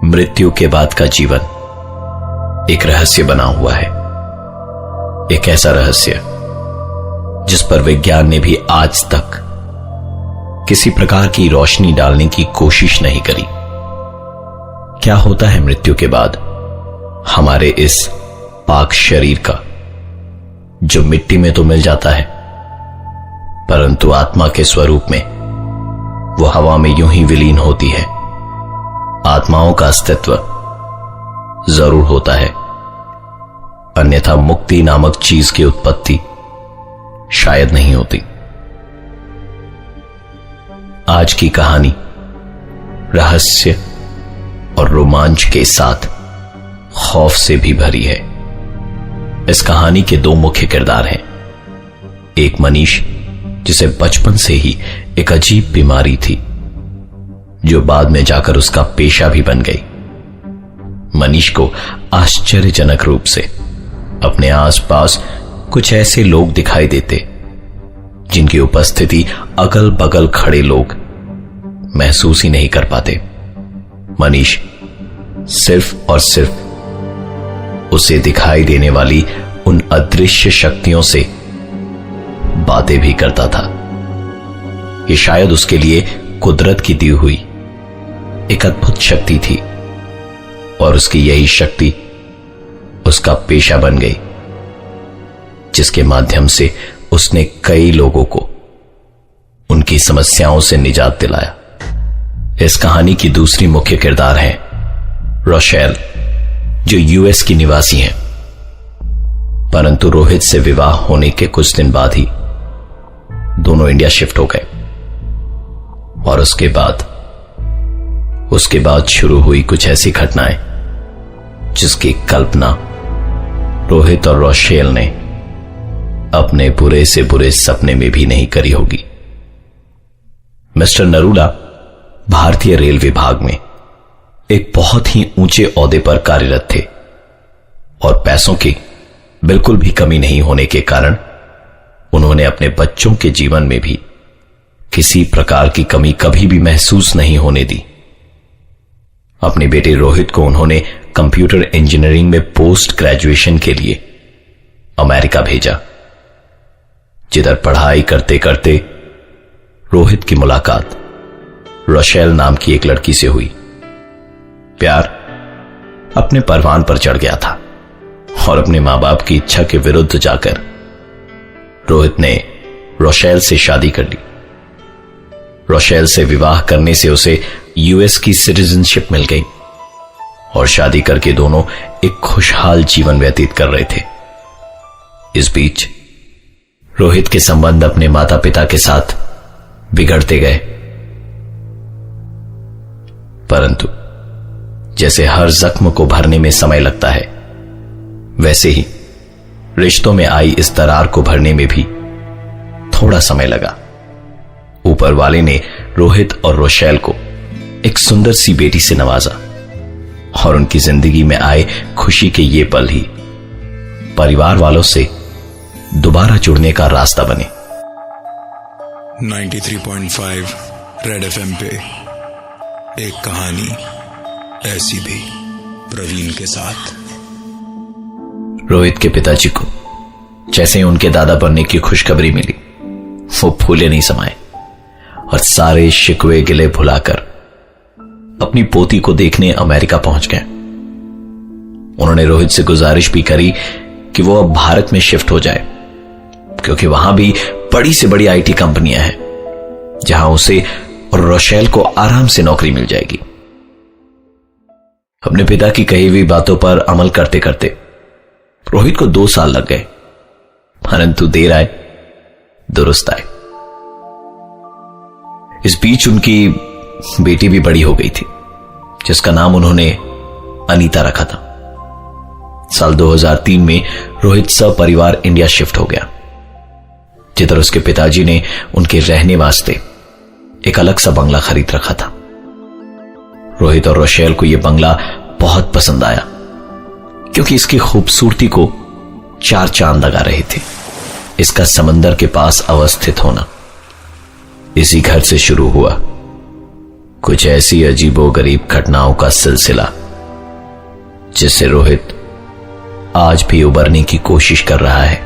मृत्यु के बाद का जीवन एक रहस्य बना हुआ है। एक ऐसा रहस्य जिस पर विज्ञान ने भी आज तक किसी प्रकार की रोशनी डालने की कोशिश नहीं करी। क्या होता है मृत्यु के बाद हमारे इस पाक शरीर का, जो मिट्टी में तो मिल जाता है परंतु आत्मा के स्वरूप में वो हवा में यूं ही विलीन होती है। आत्माओं का अस्तित्व जरूर होता है, अन्यथा मुक्ति नामक चीज की उत्पत्ति शायद नहीं होती। आज की कहानी रहस्य और रोमांच के साथ खौफ से भी भरी है। इस कहानी के दो मुख्य किरदार हैं। एक मनीष, जिसे बचपन से ही एक अजीब बीमारी थी जो बाद में जाकर उसका पेशा भी बन गई। मनीष को आश्चर्यजनक रूप से अपने आसपास कुछ ऐसे लोग दिखाई देते जिनकी उपस्थिति अगल बगल खड़े लोग महसूस ही नहीं कर पाते। मनीष सिर्फ और सिर्फ उसे दिखाई देने वाली उन अदृश्य शक्तियों से बातें भी करता था। ये शायद उसके लिए कुदरत की दी हुई एक अद्भुत शक्ति थी और उसकी यही शक्ति उसका पेशा बन गई, जिसके माध्यम से उसने कई लोगों को उनकी समस्याओं से निजात दिलाया। इस कहानी की दूसरी मुख्य किरदार है रोशेल, जो यूएस की निवासी हैं, परंतु रोहित से विवाह होने के कुछ दिन बाद ही दोनों इंडिया शिफ्ट हो गए। और उसके बाद शुरू हुई कुछ ऐसी घटनाएं जिसकी कल्पना रोहित और रोशेल ने अपने बुरे से बुरे सपने में भी नहीं करी होगी। मिस्टर नरूला भारतीय रेल विभाग में एक बहुत ही ऊंचे ओहदे पर कार्यरत थे और पैसों की बिल्कुल भी कमी नहीं होने के कारण उन्होंने अपने बच्चों के जीवन में भी किसी प्रकार की कमी कभी भी महसूस नहीं होने दी। अपने बेटे रोहित को उन्होंने कंप्यूटर इंजीनियरिंग में पोस्ट ग्रेजुएशन के लिए अमेरिका भेजा, जिधर पढ़ाई करते करते रोहित की मुलाकात रोशेल नाम की एक लड़की से हुई। प्यार अपने परवान पर चढ़ गया था और अपने मां बाप की इच्छा के विरुद्ध जाकर रोहित ने रोशेल से शादी कर ली। रोशेल से विवाह करने से उसे यूएस की सिटीजनशिप मिल गई और शादी करके दोनों एक खुशहाल जीवन व्यतीत कर रहे थे। इस बीच रोहित के संबंध अपने माता पिता के साथ बिगड़ते गए, परंतु जैसे हर जख्म को भरने में समय लगता है, वैसे ही रिश्तों में आई इस दरार को भरने में भी थोड़ा समय लगा। ऊपर वाले ने रोहित और रोशेल को एक सुंदर सी बेटी से नवाजा और उनकी जिंदगी में आए खुशी के ये पल ही परिवार वालों से दोबारा जुड़ने का रास्ता बने। 93.5 रेड एफएम पे एक कहानी ऐसी भी, प्रवीण के साथ। रोहित के पिताजी को जैसे ही उनके दादा बनने की खुशखबरी मिली, वो फूले नहीं समाये और सारे शिकवे गिले भुलाकर अपनी पोती को देखने अमेरिका पहुंच गए। उन्होंने रोहित से गुजारिश भी करी कि वो अब भारत में शिफ्ट हो जाए, क्योंकि वहां भी बड़ी से बड़ी आईटी कंपनियां हैं जहां उसे और रोशेल को आराम से नौकरी मिल जाएगी। अपने पिता की कही हुई बातों पर अमल करते करते रोहित को 2 साल लग गए, परंतु देर आए दुरुस्त आए। इस बीच उनकी बेटी भी बड़ी हो गई थी, जिसका नाम उन्होंने अनीता रखा था। साल 2003 में रोहित सपरिवार इंडिया शिफ्ट हो गया, जिधर उसके पिताजी ने उनके रहने वास्ते एक अलग सा बंगला खरीद रखा था। रोहित और रोशेल को यह बंगला बहुत पसंद आया, क्योंकि इसकी खूबसूरती को 4 चांद लगा रहे थे। इसका समंदर के पास अवस्थित होना। इसी घर से शुरू हुआ कुछ ऐसी अजीबोगरीब घटनाओं का सिलसिला जिससे रोहित आज भी उबरने की कोशिश कर रहा है,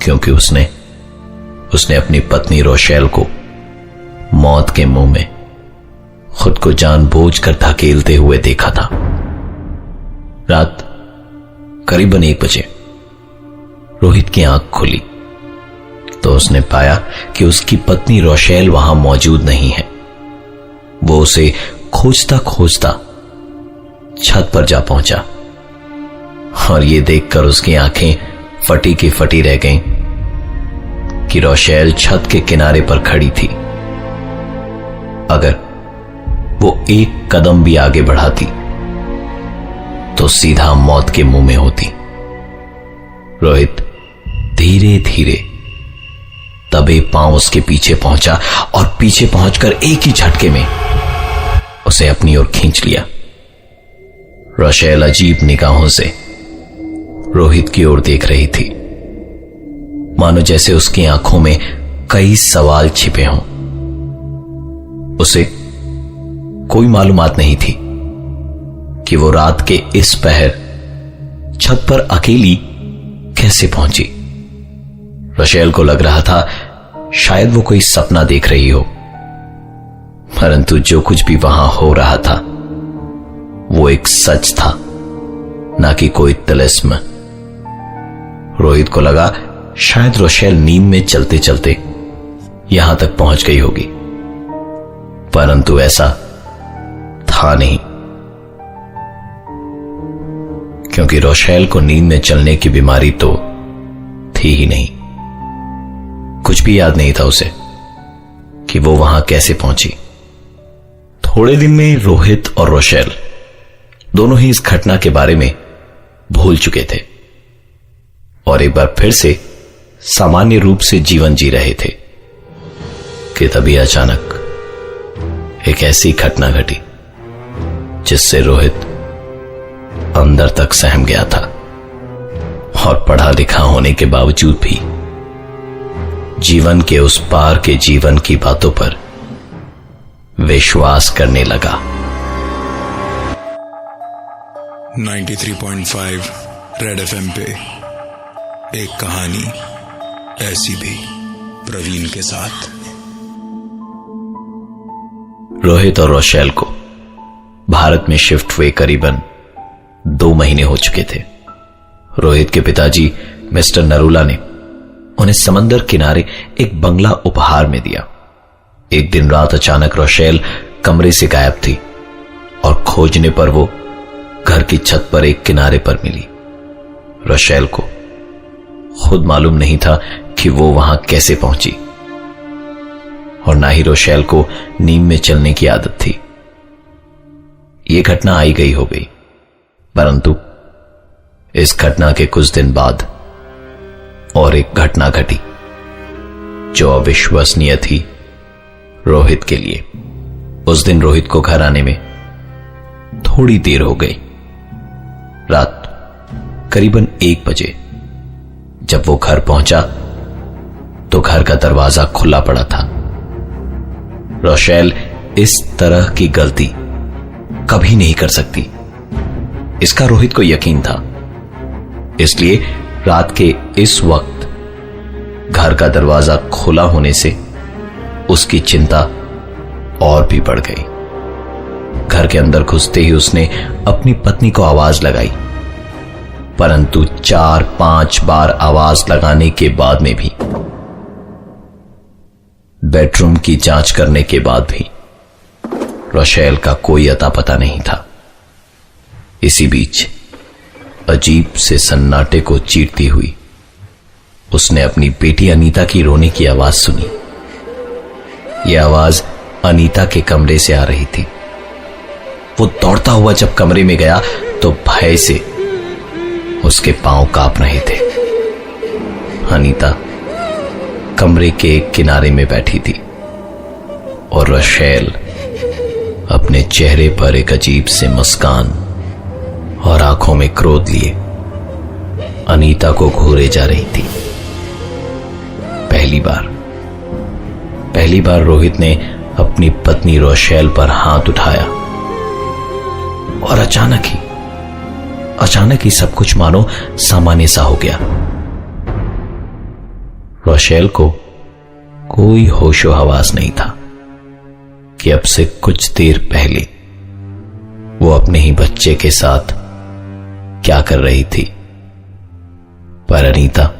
क्योंकि उसने अपनी पत्नी रोशेल को मौत के मुंह में खुद को जानबूझकर धकेलते हुए देखा था। रात करीबन 1 बजे रोहित की आंख खुली तो उसने पाया कि उसकी पत्नी रोशेल वहां मौजूद नहीं है। वो उसे खोजता खोजता छत पर जा पहुंचा और ये देखकर उसकी आंखें फटी की फटी रह गईं कि रोशेल छत के किनारे पर खड़ी थी। अगर वो एक कदम भी आगे बढ़ाती तो सीधा मौत के मुंह में होती। रोहित धीरे धीरे दबे पांव उसके पीछे पहुंचा और पीछे पहुंचकर एक ही झटके में उसे अपनी ओर खींच लिया। रोशेल अजीब निगाहों से रोहित की ओर देख रही थी, मानो जैसे उसकी आंखों में कई सवाल छिपे हों। उसे कोई मालूमात नहीं थी कि वो रात के इस पहर छत पर अकेली कैसे पहुंची। रोशेल को लग रहा था शायद वो कोई सपना देख रही हो, परंतु जो कुछ भी वहां हो रहा था वो एक सच था, ना कि कोई तिलिस्म। रोहित को लगा शायद रोशेल नींद में चलते चलते यहां तक पहुंच गई होगी, परंतु ऐसा था नहीं, क्योंकि रोशेल को नींद में चलने की बीमारी तो थी ही नहीं। कुछ भी याद नहीं था उसे कि वो वहां कैसे पहुंची। थोड़े दिन में रोहित और रोशेल दोनों ही इस घटना के बारे में भूल चुके थे और एक बार फिर से सामान्य रूप से जीवन जी रहे थे कि तभी अचानक एक ऐसी घटना घटी जिससे रोहित अंदर तक सहम गया था और पढ़ा लिखा होने के बावजूद भी जीवन के उस पार के जीवन की बातों पर विश्वास करने लगा। 93.5 रेड एफएम पे एक कहानी ऐसी भी, प्रवीण के साथ। रोहित और रोशेल को भारत में शिफ्ट हुए करीबन 2 महीने हो चुके थे। रोहित के पिताजी मिस्टर नरूला ने उन्हें समंदर किनारे एक बंगला उपहार में दिया। एक दिन रात अचानक रोशेल कमरे से गायब थी और खोजने पर वो घर की छत पर एक किनारे पर मिली। रोशेल को खुद मालूम नहीं था कि वो वहां कैसे पहुंची और ना ही रोशेल को नींद में चलने की आदत थी। यह घटना आई गई हो गई, परंतु इस घटना के कुछ दिन बाद और एक घटना घटी जो अविश्वसनीय थी रोहित के लिए। उस दिन रोहित को घर आने में थोड़ी देर हो गई। रात करीबन 1 बजे जब वो घर पहुंचा तो घर का दरवाजा खुला पड़ा था। रोशेल इस तरह की गलती कभी नहीं कर सकती, इसका रोहित को यकीन था। इसलिए रात के इस वक्त घर का दरवाजा खुला होने से उसकी चिंता और भी बढ़ गई। घर के अंदर घुसते ही उसने अपनी पत्नी को आवाज लगाई, परंतु 4-5 बार आवाज लगाने के बाद में भी, बेडरूम की जांच करने के बाद भी रोशेल का कोई अता पता नहीं था। इसी बीच अजीब से सन्नाटे को चीरती हुई उसने अपनी बेटी अनीता की रोने की आवाज सुनी। यह आवाज अनीता के कमरे से आ रही थी। वो दौड़ता हुआ जब कमरे में गया तो भय से उसके पांव कांप रहे थे। अनीता कमरे के एक किनारे में बैठी थी और रोशेल अपने चेहरे पर एक अजीब से मुस्कान और आंखों में क्रोध लिए अनीता को घूरे जा रही थी। पहली बार रोहित ने अपनी पत्नी रोशेल पर हाथ उठाया और अचानक ही सब कुछ मानो सामान्य सा हो गया। रोशेल को कोई होशो हवास नहीं था कि अब से कुछ देर पहले वो अपने ही बच्चे के साथ क्या कर रही थी। पर अनीता,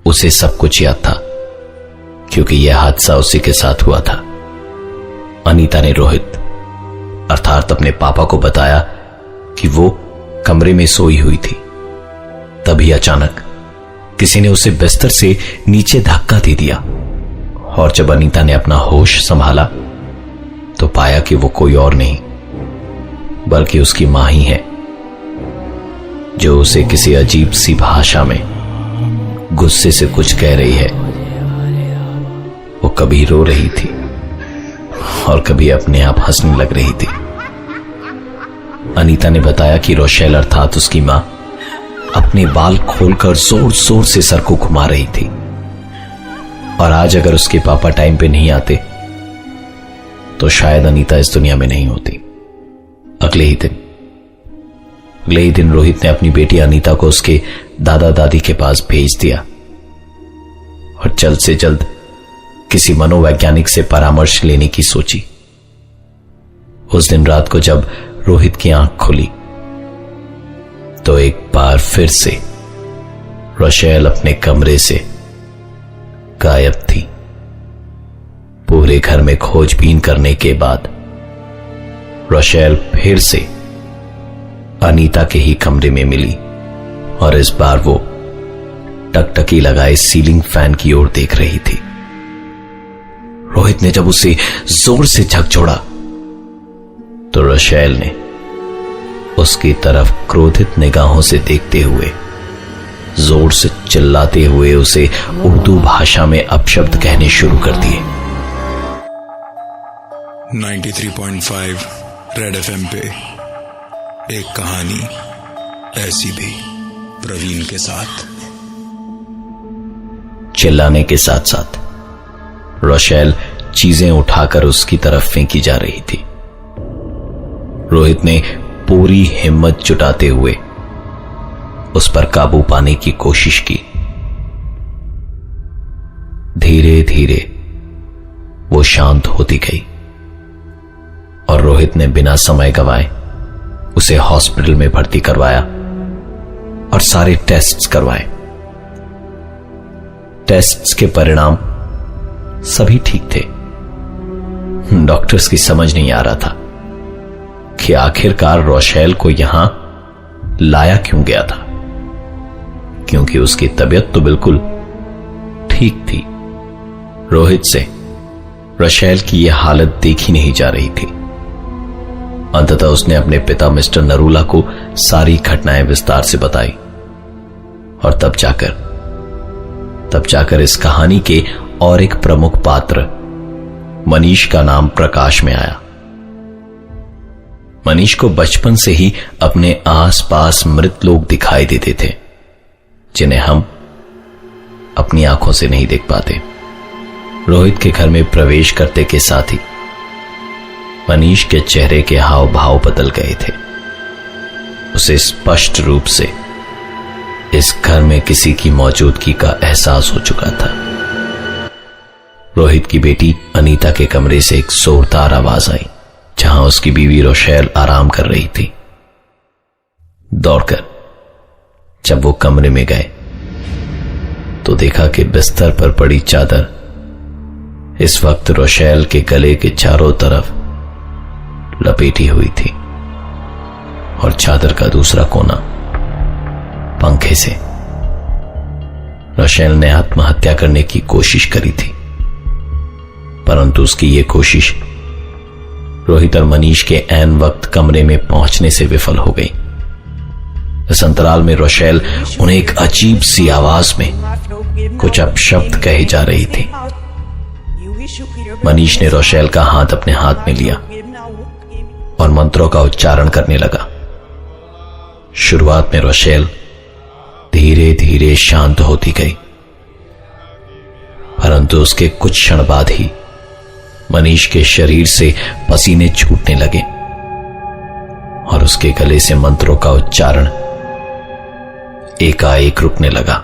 उसे सब कुछ याद था, क्योंकि यह हादसा उसी के साथ हुआ था। अनीता ने रोहित अर्थात अपने पापा को बताया कि वो कमरे में सोई हुई थी। तभी अचानक किसी ने उसे बिस्तर से नीचे धक्का दे दिया और जब अनीता ने अपना होश संभाला तो पाया कि वो कोई और नहीं बल्कि उसकी मां ही है, जो उसे किसी अजीब सी भाषा में गुस्से से कुछ कह रही है। वो कभी रो रही थी और कभी अपने आप हंसने लग रही थी। अनीता ने बताया कि रोशेल अर्थात उसकी मां अपने बाल खोलकर जोर जोर से सर को घुमा रही थी और आज अगर उसके पापा टाइम पे नहीं आते तो शायद अनीता इस दुनिया में नहीं होती। अगले ही दिन रोहित ने अपनी बेटी अनीता को उसके दादा दादी के पास भेज दिया और जल्द से जल्द किसी मनोवैज्ञानिक से परामर्श लेने की सोची। उस दिन रात को जब रोहित की आंख खुली तो एक बार फिर से रोशेल अपने कमरे से गायब थी। पूरे घर में खोजबीन करने के बाद रोशेल फिर से अनीता के ही कमरे में मिली और इस बार वो टकटकी लगाए सीलिंग फैन की ओर देख रही थी। रोहित ने जब उसे जोर से झकझोड़ा तो रोशेल ने उसकी तरफ क्रोधित निगाहों से देखते हुए जोर से चिल्लाते हुए उसे उर्दू भाषा में अपशब्द कहने शुरू कर दिए। 93.5 रेड एफएम पे एक कहानी ऐसी भी, प्रवीण के साथ। चिल्लाने के साथ साथ रोशेल चीजें उठाकर उसकी तरफ फेंकी जा रही थी। रोहित ने पूरी हिम्मत जुटाते हुए उस पर काबू पाने की कोशिश की। धीरे धीरे वो शांत होती गई और रोहित ने बिना समय गवाए उसे हॉस्पिटल में भर्ती करवाया और सारे टेस्ट्स करवाए। टेस्ट्स के परिणाम सभी ठीक थे। डॉक्टर्स की समझ नहीं आ रहा था कि आखिरकार रोशेल को यहां लाया क्यों गया था, क्योंकि उसकी तबीयत तो बिल्कुल ठीक थी। रोहित से रोशेल की यह हालत देखी नहीं जा रही थी। अंततः उसने अपने पिता मिस्टर नरूला को सारी घटनाएं विस्तार से बताई और तब जाकर इस कहानी के और एक प्रमुख पात्र मनीष का नाम प्रकाश में आया। मनीष को बचपन से ही अपने आसपास मृत लोग दिखाई देते थे, जिन्हें हम अपनी आंखों से नहीं देख पाते। रोहित के घर में प्रवेश करते के साथ ही मनीष के चेहरे के हाव भाव बदल गए थे। उसे स्पष्ट रूप से इस घर में किसी की मौजूदगी का एहसास हो चुका था। रोहित की बेटी अनीता के कमरे से एक जोरदार आवाज आई, जहां उसकी बीवी रोशेल आराम कर रही थी। दौड़कर जब वो कमरे में गए तो देखा कि बिस्तर पर पड़ी चादर इस वक्त रोशेल के गले के चारों तरफ लपेटी हुई थी और चादर का दूसरा कोना पंखे से। रोशेल ने आत्महत्या करने की कोशिश करी थी, परंतु उसकी यह कोशिश रोहित और मनीष के ऐन वक्त कमरे में पहुंचने से विफल हो गई। इस अंतराल में रोशेल उन्हें एक अजीब सी आवाज में कुछ अपशब्द कहे जा रही थी। मनीष ने रोशेल का हाथ अपने हाथ में लिया और मंत्रों का उच्चारण करने लगा। शुरुआत में रोशेल धीरे धीरे शांत होती गई, परंतु उसके कुछ क्षण बाद ही मनीष के शरीर से पसीने छूटने लगे और उसके गले से मंत्रों का उच्चारण एकाएक रुकने लगा।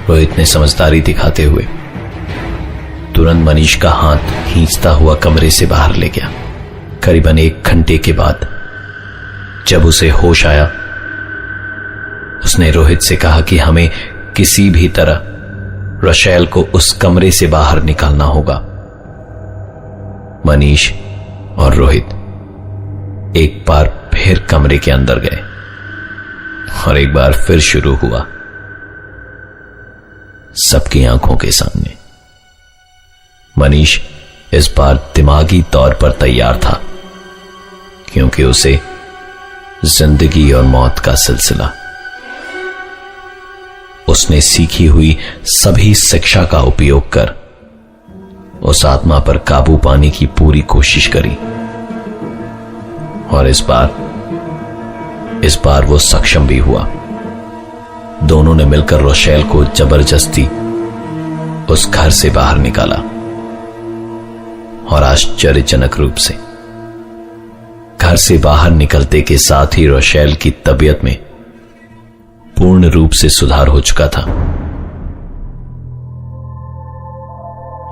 रोहित ने समझदारी दिखाते हुए तुरंत मनीष का हाथ खींचता हुआ कमरे से बाहर ले गया। करीबन 1 घंटे के बाद जब उसे होश आया, उसने रोहित से कहा कि हमें किसी भी तरह रोशेल को उस कमरे से बाहर निकालना होगा। मनीष और रोहित एक बार फिर कमरे के अंदर गए और एक बार फिर शुरू हुआ सबकी आंखों के सामने। मनीष इस बार दिमागी तौर पर तैयार था, क्योंकि उसे जिंदगी और मौत का सिलसिला, उसने सीखी हुई सभी शिक्षा का उपयोग कर उस आत्मा पर काबू पाने की पूरी कोशिश करी और इस बार वो सक्षम भी हुआ। दोनों ने मिलकर रोशेल को जबरदस्ती उस घर से बाहर निकाला और आश्चर्यजनक रूप से घर से बाहर निकलते के साथ ही रोशेल की तबीयत में पूर्ण रूप से सुधार हो चुका था।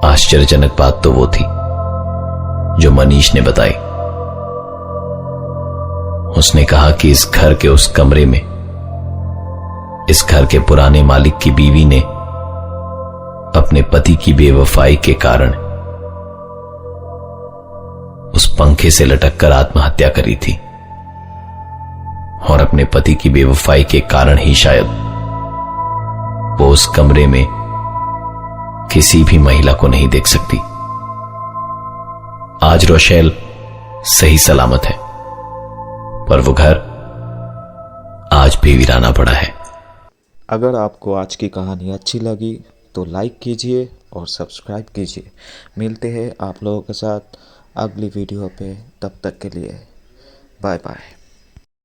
आश्चर्यजनक बात तो वो थी जो मनीष ने बताई। उसने कहा कि इस घर के उस कमरे में इस घर के पुराने मालिक की बीवी ने अपने पति की बेवफाई के कारण उस पंखे से लटककर आत्महत्या करी थी और अपने पति की बेवफाई के कारण ही शायद वो उस कमरे में किसी भी महिला को नहीं देख सकती। आज रोशेल सही सलामत है, पर वो घर आज भी वीराना पड़ा है। अगर आपको आज की कहानी अच्छी लगी तो लाइक कीजिए और सब्सक्राइब कीजिए। मिलते हैं आप लोगों के साथ अगली वीडियो पे, तब तक के लिए बाय बाय।